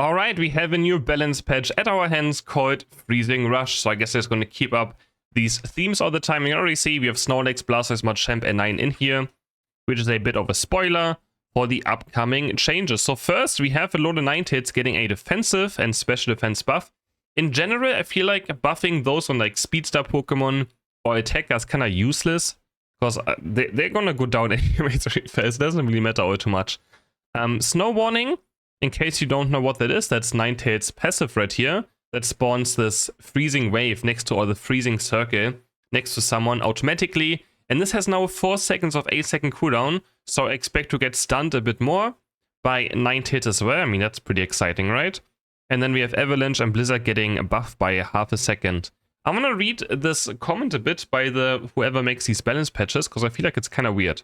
Alright, we have a new balance patch at our hands called Freezing Rush, so I guess it's going to keep up these themes all the time. You can already see we have Snorlax, Blastoise, Machamp, and 9 in here, which is a bit of a spoiler for the upcoming changes. So first, we have a lot of Ninetales getting a defensive and special defense buff. In general, I feel like buffing those on like Speedstar Pokemon or attackers is kind of useless, because they're gonna go down anyways really fast. It doesn't really matter all too much. Snow Warning, in case you don't know what that is, that's Ninetales passive right here. That spawns this freezing wave next to, or the freezing circle next to someone automatically. And this has now 4 seconds of 8-second cooldown, so I expect to get stunned a bit more by Ninetales as well. I mean, that's pretty exciting, right? And then we have Avalanche and Blizzard getting buffed by half a second. I'm gonna read this comment a bit by the whoever makes these balance patches, because I feel like it's kind of weird.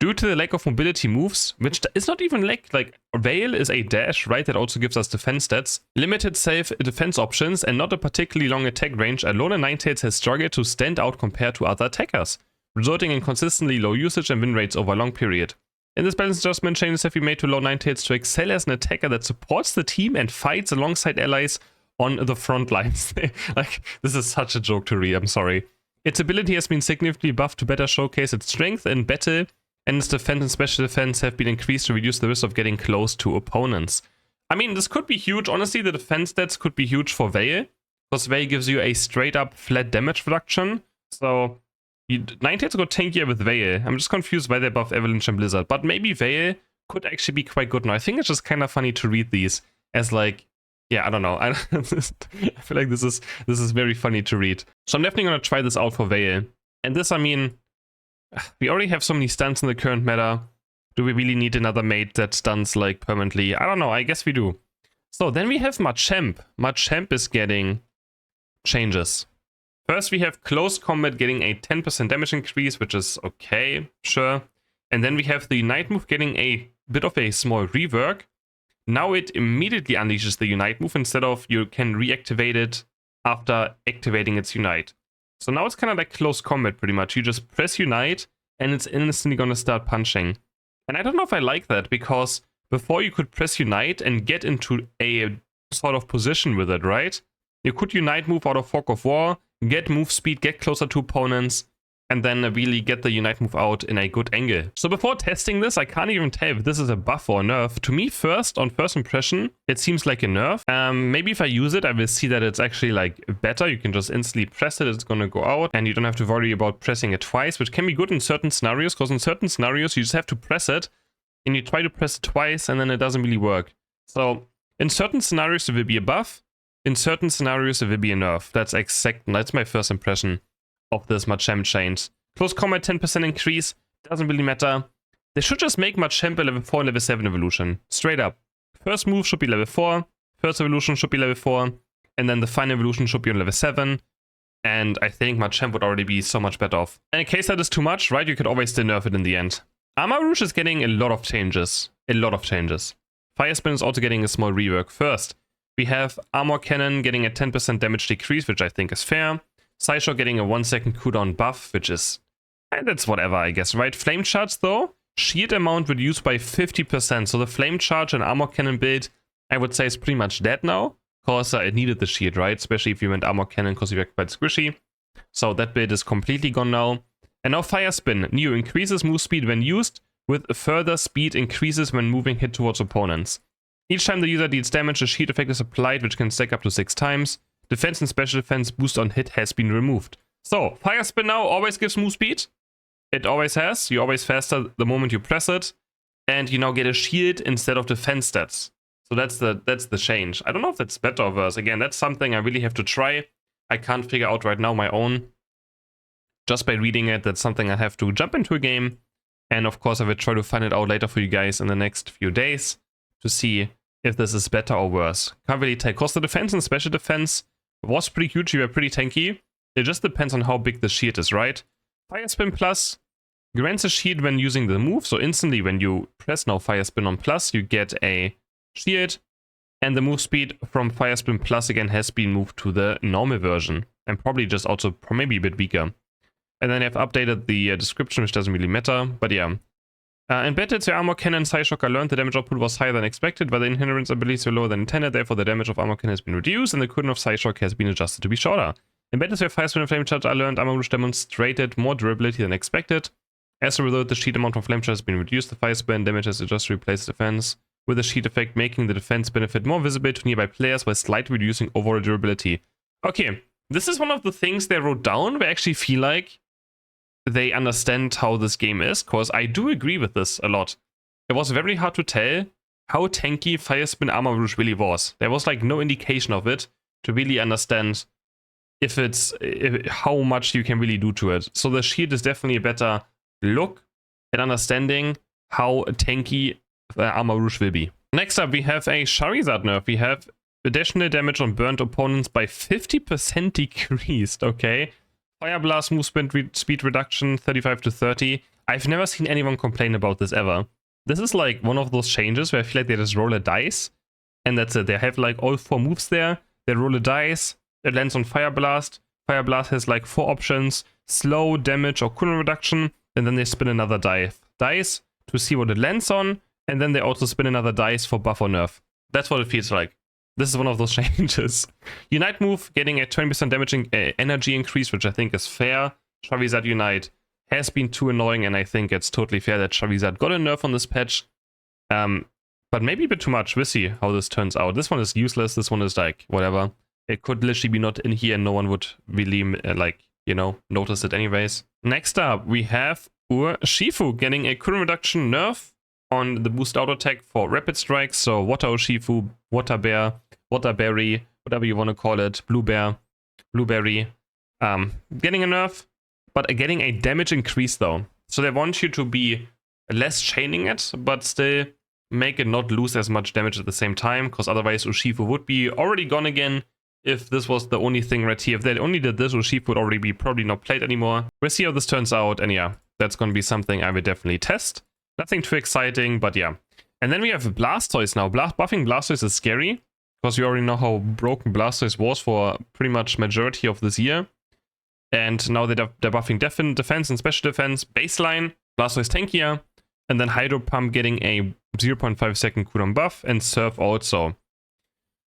Due to the lack of mobility moves, which is not even like Veil is a dash, right? That also gives us defense stats. Limited safe defense options and not a particularly long attack range, Alola Ninetales has struggled to stand out compared to other attackers, resulting in consistently low usage and win rates over a long period. In this balance adjustment, changes have been made to allow Ninetales to excel as an attacker that supports the team and fights alongside allies on the front lines. Like, this is such a joke to read, I'm sorry. Its ability has been significantly buffed to better showcase its strength in battle, and its defense and special defense have been increased to reduce the risk of getting close to opponents. I mean, this could be huge. Honestly, the defense stats could be huge for Veil, because Veil gives you a straight up flat damage reduction. So Ninetales got tankier with Veil. I'm just confused why they buff Avalanche and Blizzard, but maybe Veil could actually be quite good now. I think it's just kind of funny to read these as like, yeah, I don't know. I feel like this is very funny to read. So I'm definitely going to try this out for Veil. And this, I mean, we already have so many stuns in the current meta. Do we really need another mate that stuns like permanently? I don't know, I guess we do. So then we have Machamp. Machamp is getting changes. First we have Close Combat getting a 10% damage increase, which is okay, sure. And then we have the Unite move getting a bit of a small rework. Now it immediately unleashes the Unite move instead of you can reactivate it after activating its Unite. So now it's kind of like Close Combat pretty much. You just press Unite and it's instantly gonna start punching. And I don't know if I like that, because before you could press Unite and get into a sort of position with it, right? You could Unite move out of Fog of War, get move speed, get closer to opponents, and then really get the Unite move out in a good angle. So before testing this, I can't even tell if this is a buff or a nerf. To me, on first impression, it seems like a nerf. Maybe if I use it, I will see that it's actually like better. You can just instantly press it, it's gonna go out, and you don't have to worry about pressing it twice, which can be good in certain scenarios, because in certain scenarios, you just have to press it, and you try to press it twice, and then it doesn't really work. So in certain scenarios, it will be a buff. In certain scenarios, it will be a nerf. That's my first impression of this Machamp change. Close Combat 10% increase, doesn't really matter. They should just make Machamp a level 4 and level 7 evolution. Straight up. First move should be level 4, first evolution should be level 4, and then the final evolution should be on level 7. And I think Machamp would already be so much better off. And in case that is too much, right, you could always still nerf it in the end. Armor Rouge is getting a lot of changes. Fire Spin is also getting a small rework. First, we have Armor Cannon getting a 10% damage decrease, which I think is fair. Sideshow getting a 1-second cooldown buff, which is, that's whatever, I guess, right? Flame Charge, though, shield amount reduced by 50%. So the Flame Charge and Armor Cannon build, I would say, is pretty much dead now, because it needed the shield, right? Especially if you went Armor Cannon, because you were quite squishy. So that build is completely gone now. And now Fire Spin, new, increases move speed when used, with further speed increases when moving hit towards opponents. Each time the user deals damage, the shield effect is applied, which can stack up to 6 times. Defense and special defense boost on hit has been removed. So, Fire Spin now always gives move speed. It always has. You're always faster the moment you press it. And you now get a shield instead of defense stats. So that's the change. I don't know if that's better or worse. Again, that's something I really have to try. I can't figure out right now my own. Just by reading it, that's something I have to jump into a game. And of course, I will try to find it out later for you guys in the next few days to see if this is better or worse. Can't really tell. Because the defense and special defense was pretty huge, you were pretty tanky. It just depends on how big the shield is, right? Fire Spin Plus grants a shield when using the move, so instantly when you press now Fire Spin on Plus, you get a shield, and the move speed from Fire Spin Plus again has been moved to the normal version, and probably just also maybe a bit weaker. And then I've updated the description, which doesn't really matter, but yeah. In battles where armor cannon and Psyshock are learned, the damage output was higher than expected, but the inherent abilities were lower than intended, therefore the damage of armor cannon has been reduced, and the cooldown of Psyshock has been adjusted to be shorter. In battles where Fire Spin and Flame Charge are learned, Armor Rouge demonstrated more durability than expected. As a result, the sheet amount from Flame Charge has been reduced, the Fire Spin damage has adjusted to replace defense, with the sheet effect making the defense benefit more visible to nearby players while slightly reducing overall durability. Okay, this is one of the things they wrote down where I actually feel like they understand how this game is, because I do agree with this a lot. It was very hard to tell how tanky Fire Spin Armor Rouge really was. There was like no indication of it to really understand how much you can really do to it. So the shield is definitely a better look at understanding how tanky Armor Rouge will be. Next up, we have a Charizard nerf. We have additional damage on burnt opponents by 50% decreased, okay? Fire Blast move speed reduction 35 to 30. I've never seen anyone complain about this ever. This is like one of those changes where I feel like they just roll a dice and that's it. They have like all 4 moves there. They roll a dice. It lands on Fire Blast. Fire Blast has like 4 options: slow, damage, or cooldown reduction. And then they spin another dice to see what it lands on. And then they also spin another dice for buff or nerf. That's what it feels like. This is one of those changes. Unite move, getting a 20% damaging energy increase, which I think is fair. Charizard Unite has been too annoying, and I think it's totally fair that Charizard got a nerf on this patch. But maybe a bit too much. We'll see how this turns out. This one is useless. This one is like, whatever. It could literally be not in here and no one would really, notice it anyways. Next up, we have Urshifu getting a cooldown reduction nerf on the boost auto attack for rapid strikes. So Water Urshifu, Water Bear, Water Berry, whatever you want to call it, Blue Bear, Blueberry, getting a nerf, but getting a damage increase though. So they want you to be less chaining it, but still make it not lose as much damage at the same time, because otherwise Urshifu would be already gone again if this was the only thing right here. If they only did this, Urshifu would already be probably not played anymore. We'll see how this turns out, and yeah, that's going to be something I will definitely test. Nothing too exciting, but yeah. And then we have Blastoise now. Buffing Blastoise is scary, because we already know how broken Blastoise was for pretty much majority of this year. And now they're buffing defense and special defense. Baseline, Blastoise tankier, and then Hydro Pump getting a 0.5 second cooldown buff, and Surf also.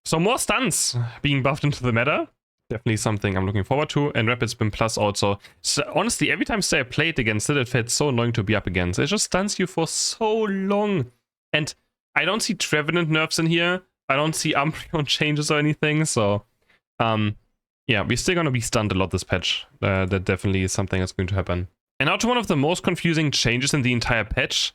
So more stuns being buffed into the meta. Definitely something I'm looking forward to. And Rapid Spin Plus also. So honestly, every time I played against it, it felt so annoying to be up against. It just stuns you for so long. And I don't see Trevenant nerfs in here. I don't see Umbreon changes or anything. So, yeah, we're still going to be stunned a lot this patch. That definitely is something that's going to happen. And now to one of the most confusing changes in the entire patch.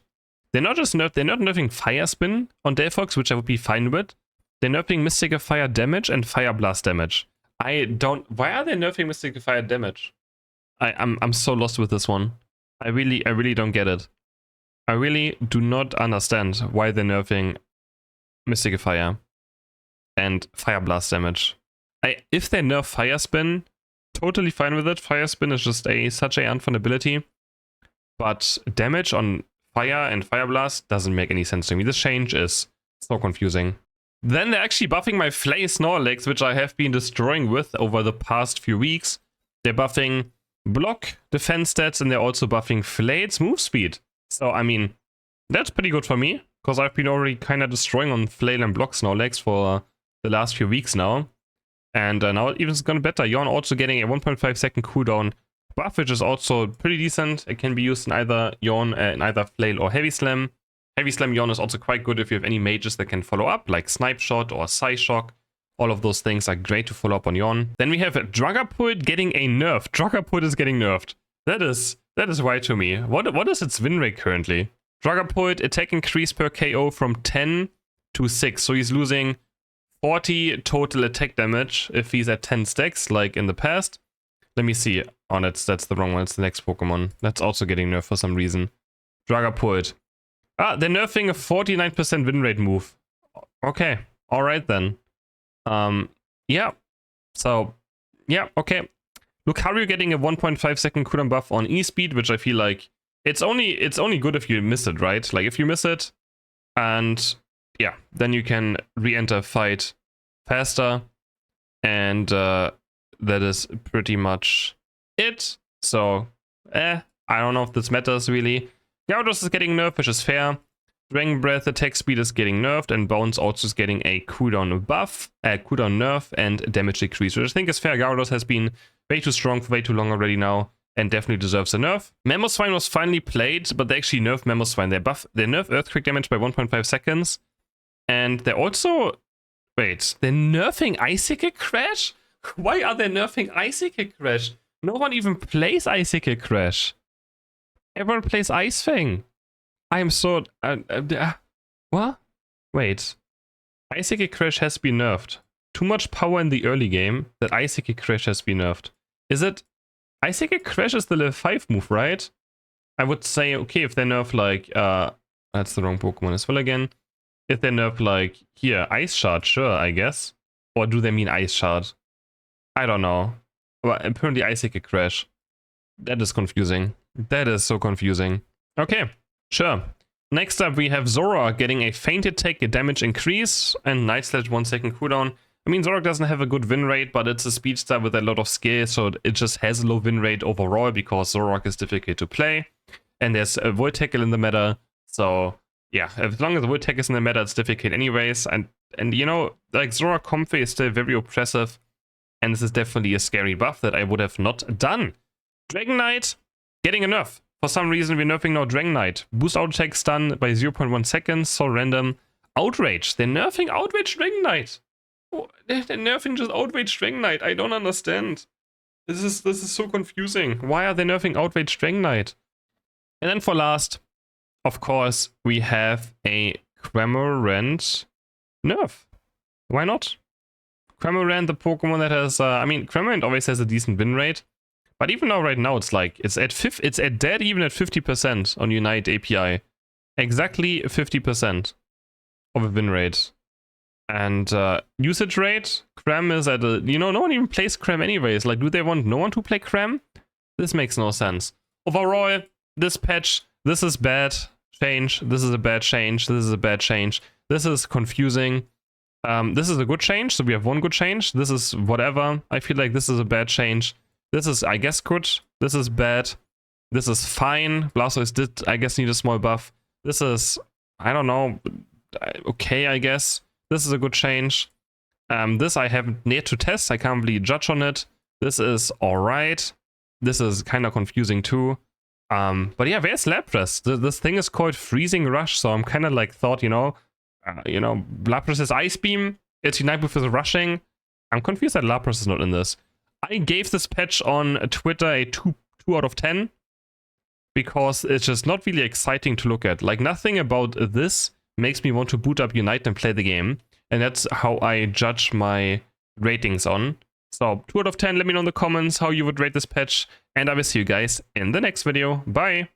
They're not nerfing Fire Spin on Delphox, which I would be fine with. They're nerfing Mystic Fire damage and Fire Blast damage. Why are they nerfing Mystic Fire damage? I'm so lost with this one. I really don't get it. I really do not understand why they're nerfing Mystic Fire and Fire Blast damage. If they nerf Fire Spin, totally fine with it. Fire Spin is just such a unfun ability. But damage on Fire and Fire Blast doesn't make any sense to me. This change is so confusing. Then they're actually buffing my Flay Snorlax, which I have been destroying with over the past few weeks. They're buffing block, defense stats, and they're also buffing Flay's move speed. So, I mean, that's pretty good for me, because I've been already kind of destroying on Flail and block Snorlax for the last few weeks now. And now it even is going better. Yawn also getting a 1.5 second cooldown buff, which is also pretty decent. It can be used in either Yawn, in either Flail or Heavy Slam. Heavy Slam Yawn is also quite good if you have any mages that can follow up, like Snipe Shot or Psyshock. All of those things are great to follow up on Yawn. Then we have Dragapult getting a nerf. Dragapult is getting nerfed. That is right to me. What is its win rate currently? Dragapult attack increase per KO from 10 to 6. So he's losing 40 total attack damage if he's at 10 stacks, like in the past. Let me see. Oh, that's the wrong one. It's the next Pokemon. That's also getting nerfed for some reason. Dragapult. They're nerfing a 49% win rate move. Okay. Alright then. Yeah. So, yeah, okay. Lucario getting a 1.5 second cooldown buff on E-Speed, which I feel like it's only good if you miss it, right? Like if you miss it, and yeah, then you can re-enter fight faster, and that is pretty much it. So, I don't know if this matters really. Gyarados is getting nerfed, which is fair. Dragon Breath attack speed is getting nerfed, and Bones also is getting a cooldown buff, cooldown nerf, and damage decrease, which I think is fair. Gyarados has been way too strong for way too long already now, and definitely deserves a nerf. Mamoswine was finally played, but they actually nerfed Mamoswine. They nerf Earthquake damage by 1.5 seconds, and they're also... Wait, they're nerfing Icicle Crash? Why are they nerfing Icicle Crash? No one even plays Icicle Crash. Everyone plays Ice Fang. I am so... what? Wait. Icicle Crash has been nerfed. Too much power in the early game that Icicle Crash has been nerfed. Is it... Icicle Crash is the level 5 move, right? I would say, okay, if they nerf like... that's the wrong Pokemon as well again. If they nerf like... Here, Ice Shard, sure, I guess. Or do they mean Ice Shard? I don't know. But apparently Icicle Crash. That is confusing. That is so confusing. Okay. Sure. Next up, we have Zoroark getting a feint attack, a damage increase, and Night Slash 1 second cooldown. I mean, Zoroark doesn't have a good win rate, but it's a speedster with a lot of skill, so it just has a low win rate overall because Zoroark is difficult to play. And there's a Void Tackle in the meta, so yeah, as long as the Void Tackle is in the meta, it's difficult anyways. And you know, like Zoroark Comfy is still very oppressive, and this is definitely a scary buff that I would have not done. Dragonite getting a nerf. For some reason, we're nerfing now Dragonite. Boost auto attack stun by 0.1 seconds, so random. Outrage. They're nerfing Outrage Dragonite. Oh, they're nerfing just Outrage Dragonite. I don't understand. This is so confusing. Why are they nerfing Outrage Dragonite? And then for last, of course, we have a Cramorant nerf. Why not? Cramorant, the Pokemon that has... I mean, Cramorant always has a decent win rate. But even now, right now, it's like, it's at dead even at 50% on Unite API. Exactly 50% of a win rate. And usage rate, Cram is at a, you know, no one even plays Cram anyways. Like, do they want no one to play Cram? This makes no sense. Overall, this patch, this is bad change. This is a bad change. This is a bad change. This is confusing. This is a good change. So we have one good change. This is whatever. I feel like this is a bad change. This is, I guess, good. This is bad. This is fine. Blastoise did, I guess, need a small buff. This is, I don't know, okay, I guess. This is a good change. This I haven't yet to test. I can't really judge on it. This is alright. This is kind of confusing too. But yeah, where's Lapras? This thing is called Freezing Rush, so I'm kind of like thought, Lapras is Ice Beam. It's Unite with Rushing. I'm confused that Lapras is not in this. I gave this patch on Twitter a 2 out of 10 because it's just not really exciting to look at. Like, nothing about this makes me want to boot up Unite and play the game, and that's how I judge my ratings on. So 2 out of 10, let me know in the comments how you would rate this patch, and I will see you guys in the next video. Bye!